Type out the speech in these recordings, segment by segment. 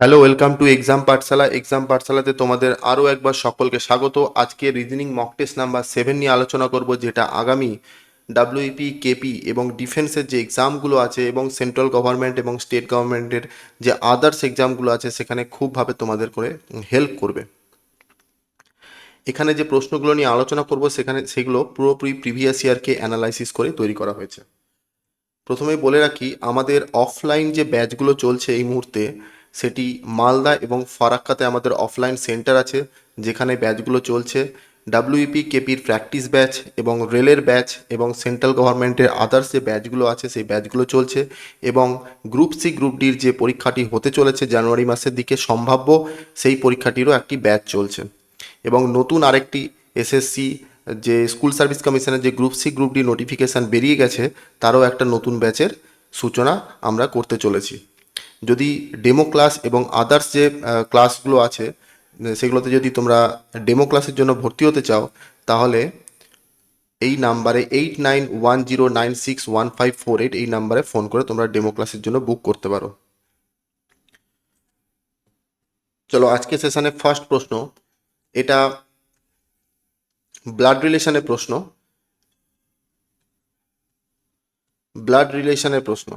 Hello, welcome to exam Pathsala. Exam পাঠশালাতে তোমাদের আরও একবার সকলকে স্বাগত। আজকে রিজনিং মক টেস্ট নাম্বার 7 নিয়ে আলোচনা করব, যেটা আগামী ডাব্লিউপি, কেপি এবং ডিফেন্সের যে এক্সামগুলো আছে এবং সেন্ট্রাল গভর্নমেন্ট এবং স্টেট গভর্নমেন্টের যে আদার্স এক্সামগুলো আছে সেখানে খুবভাবে তোমাদের করে হেল্প করবে। এখানে যে প্রশ্নগুলো নিয়ে আলোচনা করব সেগুলো পুরোপুরি প্রিভিয়াস ইয়ারকে অ্যানালাইসিস করে তৈরি করা হয়েছে। প্রথমেই বলে রাখি, আমাদের অফলাইন যে ব্যাচগুলো চলছে এই মুহূর্তে, সেটি মালদা এবং ফারাক্কাতে আমাদের অফলাইন সেন্টার আছে, যেখানে ব্যাচগুলো চলছে। ডাব্লিউপি কেপির প্র্যাকটিস ব্যাচ এবং রেলের ব্যাচ এবং সেন্ট্রাল গভর্নমেন্টের আদার্স যে ব্যাচগুলো আছে সেই ব্যাচগুলো চলছে। এবং গ্রুপ সি গ্রুপ ডির যে পরীক্ষাটি হতে চলেছে জানুয়ারি মাসের দিকে সম্ভাব্য, সেই পরীক্ষাটিরও একটি ব্যাচ চলছে। এবং নতুন আরেকটি এসএসসি যে স্কুল সার্ভিস কমিশনের যে group C group D notification বেরিয়ে গেছে, তারও একটা নতুন ব্যাচের সূচনা আমরা করতে চলেছি। যদি ডেমো ক্লাস এবং আদার্স যে ক্লাসগুলো আছে সেগুলোতে যদি তোমরা ডেমো ক্লাসের জন্য ভর্তি হতে চাও, তাহলে এই নাম্বারে 8910961548 এই নাম্বারে ফোন করে তোমরা ডেমো ক্লাসের জন্য বুক করতে পারো। চলো, আজকে সেশনে ফার্স্ট প্রশ্ন, এটা ব্লাড রিলেশনের প্রশ্ন। ব্লাড রিলেশনের প্রশ্ন,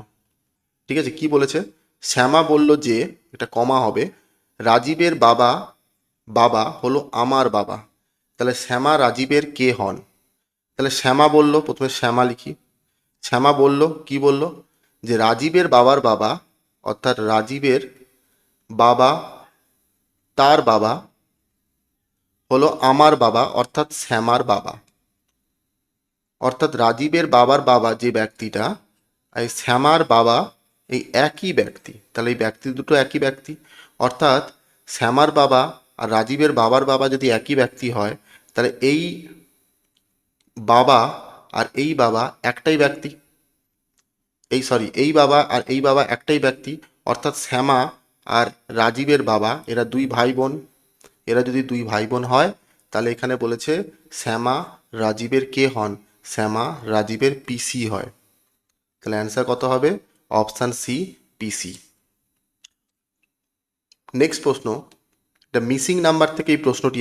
ঠিক আছে। কি বলেছে? শ্যামা বলল যে, এটা কমা হবে, রাজীবের বাবা বাবা হলো আমার বাবা। তাহলে শ্যামা রাজীবের কে হন? তাহলে শ্যামা বলল, প্রথমে শ্যামা লিখি। শ্যামা বলল, কি বলল? যে রাজীবের বাবার বাবা, অর্থাৎ রাজীবের বাবা, তার বাবা হলো আমার বাবা, অর্থাৎ শ্যামার বাবা। অর্থাৎ রাজীবের বাবার বাবা যে ব্যক্তিটা, এই শ্যামার বাবা এই একই ব্যক্তি। তাহলে এই ব্যক্তি দুটো একই ব্যক্তি। অর্থাৎ শ্যামার বাবা আর রাজীবের বাবার বাবা যদি একই ব্যক্তি হয়, তাহলে এই বাবা আর এই বাবা একটাই ব্যক্তি। এই বাবা আর এই বাবা একটাই ব্যক্তি। অর্থাৎ শ্যামা আর রাজীবের বাবা এরা দুই ভাই বোন। এরা যদি দুই ভাই বোন হয়, তাহলে এখানে বলেছে শ্যামা রাজীবের কে হন? শ্যামা রাজীবের পিসি হয়। তাহলে অ্যান্সার কত হবে? অপশান সি, পিসি। নেক্সট প্রশ্ন, এটা মিসিং নাম্বার থেকে এই প্রশ্নটি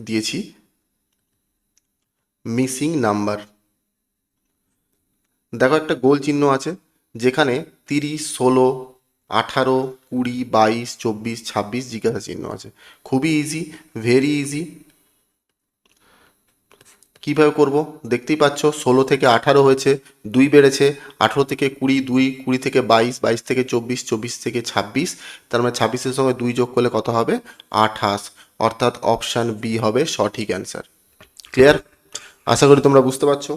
দিয়েছি। মিসিং নাম্বার, দেখো একটা গোল চিহ্ন আছে, যেখানে 30, 16, 18, 20, 22, 24, 26 জিজ্ঞাসা চিহ্ন আছে। খুবই ইজি, ভেরি ইজি। কীভাবে করব? দেখতেই পাচ্ছ, 16 থেকে 18 হয়েছে, 2 বেড়েছে, 18 থেকে 20, 2, 20 থেকে 22, 22 থেকে 24, 24 থেকে 26, তার মানে 26-এর সঙ্গে 2 যোগ করলে কত হবে? 28। অর্থাৎ অপশান বি হবে সঠিক অ্যান্সার। ক্লিয়ার? আশা করি তোমরা বুঝতে পারছো।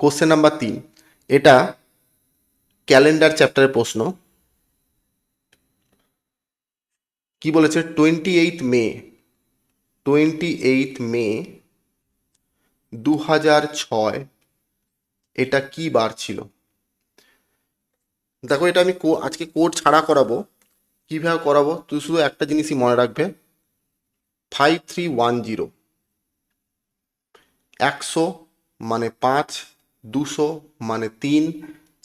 কোশ্চেন নাম্বার 3, এটা ক্যালেন্ডার চ্যাপ্টারের প্রশ্ন। কি বলেছে? 28 মে 2006 এটা কি বার ছিল? দেখো, এটা আমি আজকে কোড ছাড়া করাবো। কীভাবে করাবো? তুই শুধু একটা জিনিসই মনে রাখবে, 5310। 100 মানে 5, 200 মানে 3,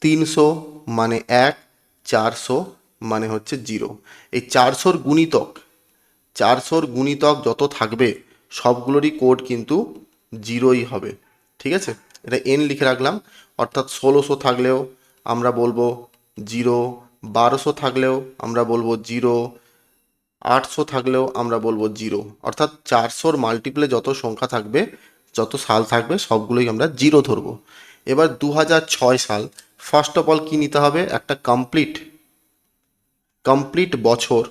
300 মানে 1, 400 মানে হচ্ছে 0। এই 400-র গুণিতক যত থাকবে সবগুলোরই কোড কিন্তু 0ই হবে। ঠিক আছে, এটা এন লিখে রাখলাম। অর্থাৎ 1600 থাকলেও আমরা বলবো 0, 1200 থাকলেও আমরা বলবো 0, 800 থাকলেও আমরা বলবো 0। অর্থাৎ 400-র মাল্টিপ্লে যত সংখ্যা থাকবে, যত সাল থাকবে, সবগুলোই আমরা 0 ধরবো। এবার 2006 সাল, ফার্স্ট অফ অল কী নিতে হবে? একটা কমপ্লিট বছর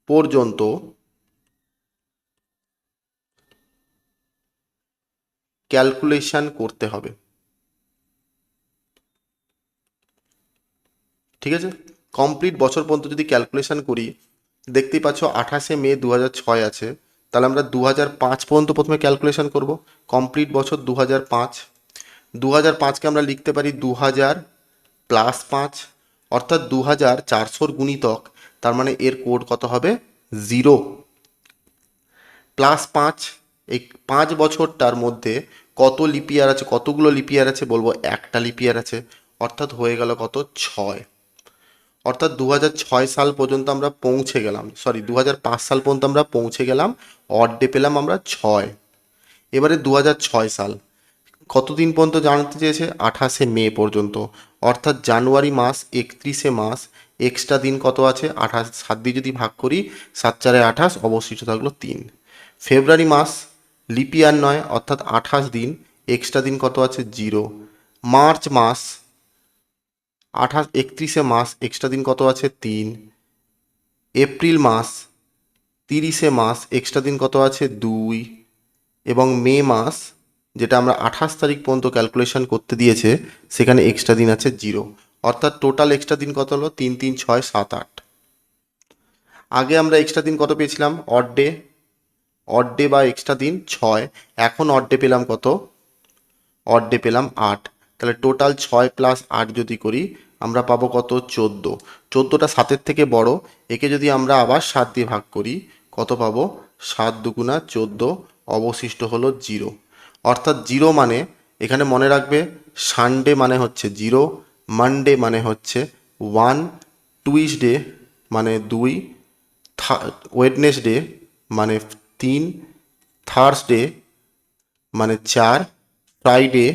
পর্যন্ত ক্যালকুলেশন করতে হবে। ঠিক আছে, কমপ্লিট বছর পর্যন্ত যদি ক্যালকুলেশন করি, দেখতেই পাচ্ছ 28 মে 2006 আছে, তাহলে আমরা 2005 পর্যন্ত প্রথমে ক্যালকুলেশন করব। কমপ্লিট বছর 2005। 2005কে আমরা লিখতে পারি 2000 প্লাস 5, অর্থাৎ 2000 400-র গুণিতক, তার মানে এর কোড কত হবে? 0 প্লাস 5। এই 5 বছরটার মধ্যে কত লিপিয়ার আছে, কতগুলো লিপিয়ার আছে? বলবো একটা লিপিয়ার আছে, অর্থাৎ হয়ে গেল কত? 6। অর্থাৎ 2006 সাল পর্যন্ত আমরা পৌঁছে গেলাম, 2005 সাল পর্যন্ত আমরা পৌঁছে গেলাম, অড ডে পেলাম আমরা 6। এবারে 2006 সাল কতদিন পর্যন্ত জানতে চেয়েছে, 28শে মে পর্যন্ত, অর্থাৎ জানুয়ারি মাস 31 মাস, এক্সট্রা দিন কত আছে 28, 7 দিয়ে যদি ভাগ করি 7 4 28, অবশিষ্ট থাকলো 3। ফেব্রুয়ারি মাস লিপ ইয়ার নয়, অর্থাৎ 28 দিন, এক্সট্রা দিন কত আছে 0। মার্চ মাস 31 মাস, এক্সট্রা দিন কত আছে 3। এপ্রিল মাস 30 মাস, এক্সট্রা দিন কত আছে 2। এবং মে মাস, যেটা আমরা 28 তারিখ পর্যন্ত ক্যালকুলেশন করতে দিয়েছে, সেখানে এক্সট্রা দিন আছে 0। অর্থাৎ টোটাল এক্সট্রা দিন কত হলো 3 3 6 7 8। আগে আমরা এক্সট্রা দিন কত পেয়েছিলাম, অড ডে বা এক্সট্রা দিন 6, এখন অড ডে পেলাম কত, অড ডে পেলাম 8। তাহলে টোটাল 6 + 8 যদি করি আমরা পাবো কত 14। 14টা 7-এর থেকে বড়, একে যদি আমরা আবার 7 দিয়ে ভাগ করি কত পাবো, 7 দুগুণা 14, অবশিষ্ট হলো 0। অর্থাৎ 0 মানে, এখানে মনে রাখবে, সানডে মানে হচ্ছে 0, মানডে মানে হচ্ছে 1, টুইসডে মানে 2, ওয়েডনেসডে মানে 3, থার্সডে মানে 4, ফ্রাইডে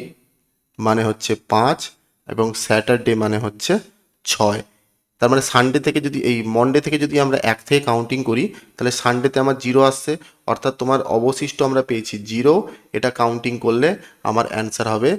মানে হচ্ছে 5, এবং স্যাটারডে মানে হচ্ছে 6। তার মানে সানডে থেকে যদি, এই মন্ডে থেকে যদি আমরা 1 থেকে কাউন্টিং করি, তাহলে সানডেতে আমার 0 আসছে, অর্থাৎ তোমার অবশিষ্ট আমরা পেয়েছি 0। এটা কাউন্টিং করলে আমার অ্যান্সার হবে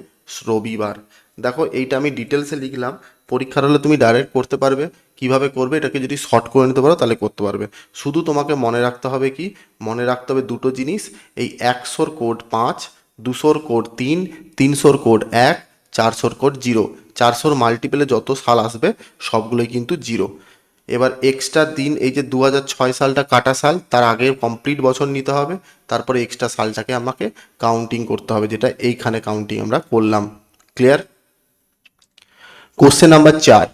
রবিবার। দেখো এইটা আমি ডিটেলসে লিখলাম, পরীক্ষার হলে তুমি ডাইরেক্ট করতে পারবে। কিভাবে করবে, এটাকে যদি শর্ট করে নিতে পারো তাহলে করতে পারবে। শুধু তোমাকে মনে রাখতে হবে কি, মনে রাখতে হবে দুটো জিনিস, এই 100-র কোড 5, 200-র কোড 3, 300-র কোড 1, 400-র কোড 0। 400-র মাল্টিপেলে যত সাল আসবে সবগুলোই কিন্তু 0। এবার এক্সট্রা দিন, এই যে 2006 সালটা কাটা সাল, তার আগের কমপ্লিট বছর নিতে হবে, তারপরে এক্সট্রা সালটাকে আমাকে কাউন্টিং করতে হবে, যেটা এইখানে কাউন্টিং আমরা করলাম। Clear? Question number 4,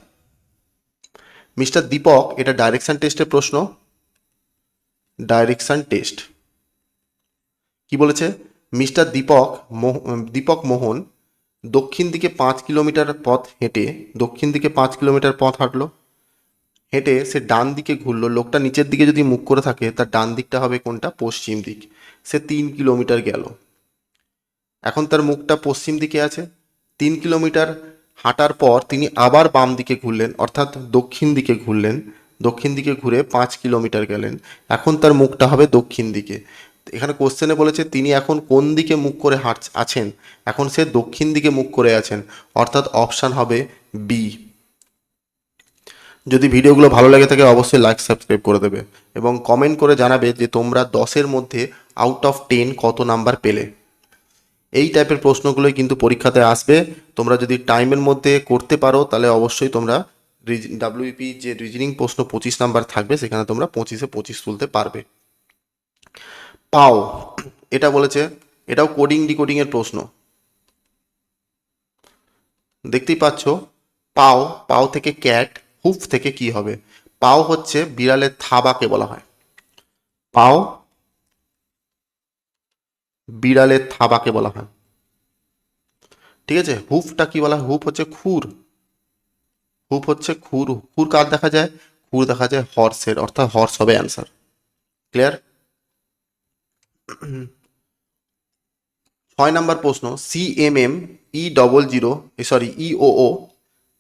mister Deepak, এটা ডাইরেকশন টেস্টের প্রশ্ন। ডাইরেকশন টেস্ট কি বলেছে, মিস্টার দীপক মোহন দক্ষিণ দিকে 5 কিলোমিটার পথ হেঁটে, দক্ষিণ দিকে 5 কিলোমিটার পথ হাঁটলো, হেঁটে সে ডান দিকে ঘুরলো। লোকটা নিচের দিকে যদি মুখ করে থাকে, তার ডান দিকটা হবে কোনটা, পশ্চিম দিক। সে 3 কিলোমিটার গেল, এখন তার মুখটা পশ্চিম দিকে আছে। 3 কিলোমিটার হাঁটার পর তিনি আবার বাম দিকে ঘুরলেন, অর্থাৎ দক্ষিণ দিকে ঘুরলেন। দক্ষিণ দিকে ঘুরে 5 কিলোমিটার গেলেন, এখন তার মুখটা হবে দক্ষিণ দিকে। এখানে কোশ্চেনে বলেছে তিনি এখন কোন দিকে মুখ করে আছেন, এখন সে দক্ষিণ দিকে মুখ করে আছেন, অর্থাৎ অপশান হবে বি। যদি ভিডিওগুলো ভালো লাগে থাকে অবশ্যই লাইক সাবস্ক্রাইব করে দেবে, এবং কমেন্ট করে জানাবে যে তোমরা 10-এর মধ্যে আউট অফ 10 কত নাম্বার পেলে। এই টাইপের প্রশ্নগুলোই কিন্তু পরীক্ষাতে আসবে। তোমরা যদি টাইমের মধ্যে করতে পারো তাহলে অবশ্যই তোমরা ডাব্লিউপি যে রিজনিং প্রশ্ন 25 নাম্বার থাকবে, সেখানে তোমরা 25-এ 25 তুলতে পারবে। পাও, এটা বলেছে, এটাও কোডিং ডিকোডিংয়ের প্রশ্ন। দেখতেই পাচ্ছ, পাও, পাও থেকে ক্যাট, হুফ থেকে কি হবে। পাও হচ্ছে বিড়ালের থাবাকে বলা হয়, পাও বিড়ালের থাবাকে বলা হয়। ঠিক আছে, হুফটা কি বলা হয়, হুফ হচ্ছে খুর, হুফ হচ্ছে খুর। খুর কার দেখা যায়, খুর দেখা যায় হর্সের, অর্থাৎ হর্স হবে অ্যান্সার। ক্লিয়ার? 6 নম্বর প্রশ্ন, CMM EOO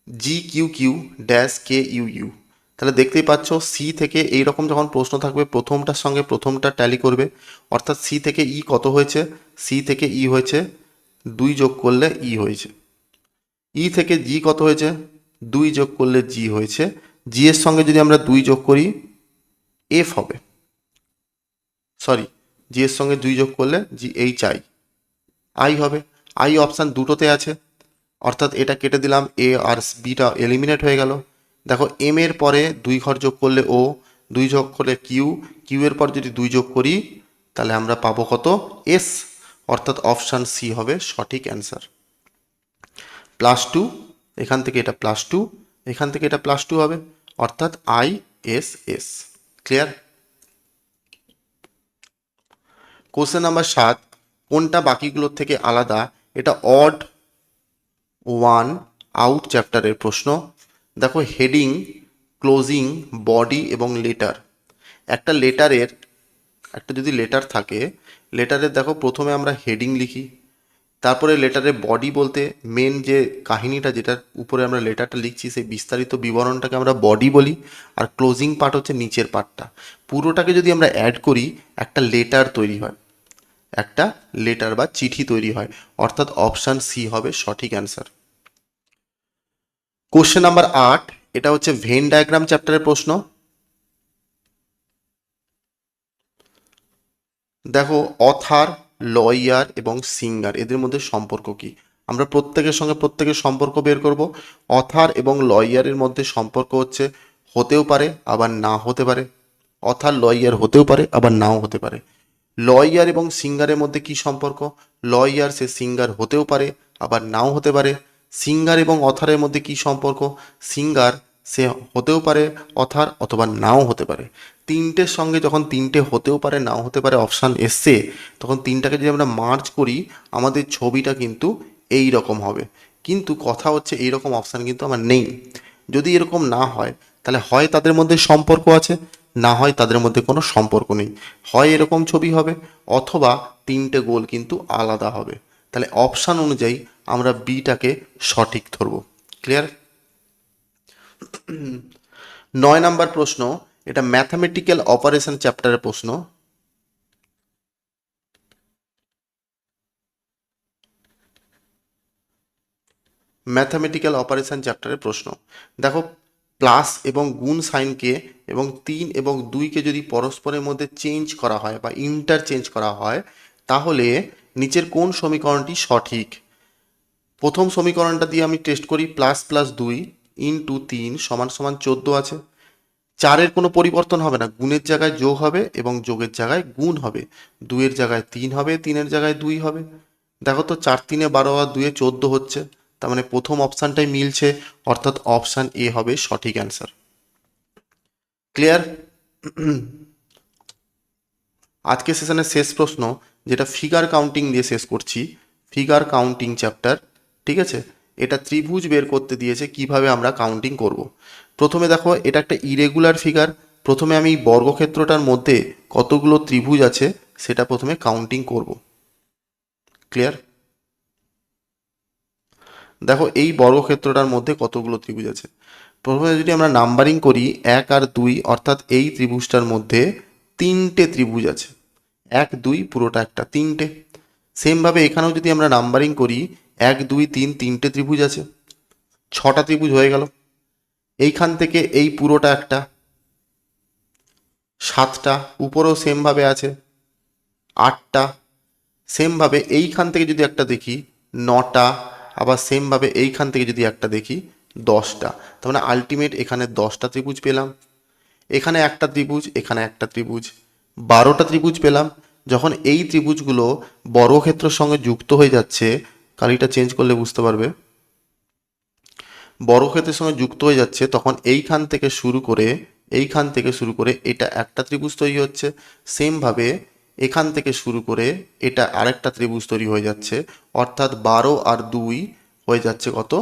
GQQ -KUU। তাহলে দেখতেই পাচ্ছ, সি থেকে এইরকম যখন প্রশ্ন থাকবে প্রথমটার সঙ্গে প্রথমটা ট্যালি করবে, অর্থাৎ সি থেকে ই কত হয়েছে, সি থেকে ই হয়েছে 2 যোগ করলে ই হয়েছে। ই থেকে জি কত হয়েছে, 2 যোগ করলে জি হয়েছে। জি এর সঙ্গে যদি আমরা 2 যোগ করি এফ হবে, জি এর সঙ্গে 2 যোগ করলে আই হবে। আই অপশান দুটোতে আছে, অর্থাৎ এটা কেটে দিলাম, এ আর বিটা এলিমিনেট হয়ে গেল। দেখো, এম এর পরে 2 ঘর যোগ করলে ও, 2 যোগ করলে কিউ, কিউ এর পর যদি 2 যোগ করি তাহলে আমরা পাবো কত, এস, অর্থাৎ অপশান সি হবে সঠিক অ্যান্সার। +2, এখান থেকে এটা +2, এখান থেকে এটা +2 হবে, অর্থাৎ ISS। ক্লিয়ার? কোশ্চেন নাম্বার 7, কোনটা বাকিগুলোর থেকে আলাদা, এটা অড ওয়ান আউট চ্যাপ্টারের প্রশ্ন। দেখো, হেডিং ক্লোজিং, বডি এবং লেটার। একটা লেটারের একটা যদি লেটার থাকে, লেটারের দেখো প্রথমে আমরা হেডিং লিখি, তারপরে লেটারের বডি বলতে মেন যে কাহিনীটা যেটার উপরে আমরা লেটারটা লিখছি সেই বিস্তারিত বিবরণটাকে আমরা বডি বলি, আর ক্লোজিং পার্ট হচ্ছে নিচের পার্টটা। পুরোটাকে যদি আমরা অ্যাড করি একটা লেটার তৈরি হয়, একটা লেটার বা চিঠি তৈরি হয়, অর্থাৎ অপশান সি হবে সঠিক অ্যান্সার। কোশ্চেন নাম্বার 8, এটা হচ্ছে ভেন ডায়াগ্রাম চ্যাপ্টারের প্রশ্ন। দেখো অথার, লয়ার এবং সিঙ্গার এদের মধ্যে সম্পর্ক কি, আমরা প্রত্যেকের সঙ্গে প্রত্যেকের সম্পর্ক বের করব। অথার এবং লয়ারের মধ্যে সম্পর্ক হচ্ছে হতেও পারে আবার না হতে পারে, অথার লয়ার হতেও পারে আবার নাও হতে পারে। লয়ার এবং সিঙ্গারের মধ্যে কি সম্পর্ক, লয়ার সে সিঙ্গার হতেও পারে আবার নাও হতে পারে। সিঙ্গার এবং অথারের মধ্যে কি সম্পর্ক, সিঙ্গার সে হতেও পারে অথার অথবা নাও হতে পারে। তিনটের সঙ্গে যখন তিনটে হতেও পারে নাও হতে পারে অপশান এসছে, তখন তিনটাকে যদি আমরা মার্জ করি আমাদের ছবিটা কিন্তু এই রকম হবে। কিন্তু কথা হচ্ছে এই রকম অপশান কিন্তু আমার নেই। যদি এরকম না হয় তাহলে হয় তাদের মধ্যে সম্পর্ক আছে, না হয় তাদের মধ্যে কোনো সম্পর্ক নেই। হয় এরকম ছবি হবে অথবা তিনটে গোল কিন্তু আলাদা হবে। তাহলে অপশান অনুযায়ী আমরা বিটাকে সঠিক ধরব। ক্লিয়ার? 9 নাম্বার প্রশ্ন, এটা ম্যাথামেটিক্যাল অপারেশন চ্যাপ্টারের প্রশ্ন। ম্যাথামেটিক্যাল অপারেশন চ্যাপ্টারের প্রশ্ন। দেখো প্লাস এবং গুণ সাইনকে এবং 3 এবং 2কে যদি পরস্পরের মধ্যে চেঞ্জ করা হয় বা ইন্টারচেঞ্জ করা হয় তাহলে নিচের কোন সমীকরণটি সঠিক। প্রথম সমীকরণটা দিয়ে আমি টেস্ট করি, প্লাস প্লাস 2 ইন্টু 3 সমান সমান 14 আছে। 4-এর কোনো পরিবর্তন হবে না, গুণের জায়গায় যোগ হবে এবং যোগের জায়গায় গুণ হবে। 2-এর জায়গায় 3 হবে, 3-এর জায়গায় 2 হবে। দেখো তো 4 3 12 আর 2 14 হচ্ছে, তার মানে প্রথম অপশানটাই মিলছে, অর্থাৎ অপশান এ হবে সঠিক অ্যান্সার। ক্লিয়ার? আজকে সেশনের শেষ প্রশ্ন, যেটা ফিগার কাউন্টিং দিয়ে শেষ করছি, ফিগার কাউন্টিং চ্যাপ্টার। ঠিক আছে, এটা ত্রিভুজ বের করতে দিয়েছে কিভাবে আমরা কাউন্টিং করব। প্রথমে দেখো এটা একটা ইরেগুলার ফিগার, প্রথমে আমি বর্গক্ষেত্রটার মধ্যে কতগুলো ত্রিভুজ আছে সেটা প্রথমে কাউন্টিং করব। ক্লিয়ার? দেখো এই বর্গক্ষেত্রটার মধ্যে কতগুলো ত্রিভুজ আছে, প্রথমে যদি আমরা নাম্বারিং করি 1 আর 2, অর্থাৎ এই ত্রিভুজটার মধ্যে 3টে ত্রিভুজ আছে, 1 2 পুরোটা একটা, 3টে। সেমভাবে এখানেও যদি আমরা নাম্বারিং করি 1 2 3, 3টে ত্রিভুজ আছে, 6টা ত্রিভুজ হয়ে গেল। এইখান থেকে এই পুরোটা একটা, 7টা, উপরেও সেমভাবে আছে 8টা। সেমভাবে এইখান থেকে যদি একটা দেখি 9টা, আবার সেমভাবে এইখান থেকে যদি একটা দেখি 10টা। তার মানে আলটিমেট এখানে 10টা ত্রিভুজ পেলাম। এখানে একটা ত্রিভুজ, এখানে একটা ত্রিভুজ, 12টা ত্রিভুজ পেলাম। যখন এই ত্রিভুজগুলো বর্গক্ষেত্রের সঙ্গে যুক্ত হয়ে যাচ্ছে, কালিটা চেঞ্জ করলে বুঝতে পারবে, বর্গক্ষেত্রের সঙ্গে যুক্ত হয়ে যাচ্ছে তখন এইখান থেকে শুরু করে এটা একটা ত্রিভুজ তৈরি হচ্ছে। সেমভাবে এখান থেকে শুরু করে এটা আরেকটা ত্রিভুজ তৈরি হয়ে যাচ্ছে, অর্থাৎ 12 আর 2 হয়ে যাচ্ছে কত,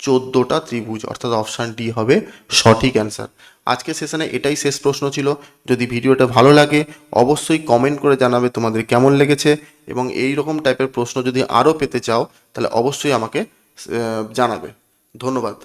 14টা ত্রিভুজ, অর্থাৎ অপশান ডি হবে সঠিক অ্যান্সার। আজকে সেশনে এটাই শেষ প্রশ্ন ছিল। যদি ভিডিওটা ভালো লাগে অবশ্যই কমেন্ট করে জানাবে তোমাদের কেমন লেগেছে, এবং এই রকম টাইপের প্রশ্ন যদি আরও পেতে চাও তাহলে অবশ্যই আমাকে জানাবে। ধন্যবাদ।